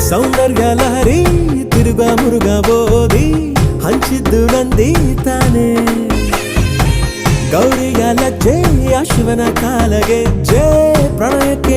ಸೌಂದರ್ಯ ಲಹರಿ ತಿರುಗ ಮುರುಗ ಬೋದಿ ಹಂಚಿದ್ದು ನಂದಿ ತಾನೆ ಗೌರಿಯ ಲಜ್ಜೆ ಶಿವನ ಕಾಲಗೆ ಜೇ ಪ್ರಣಯಕ್ಕೆ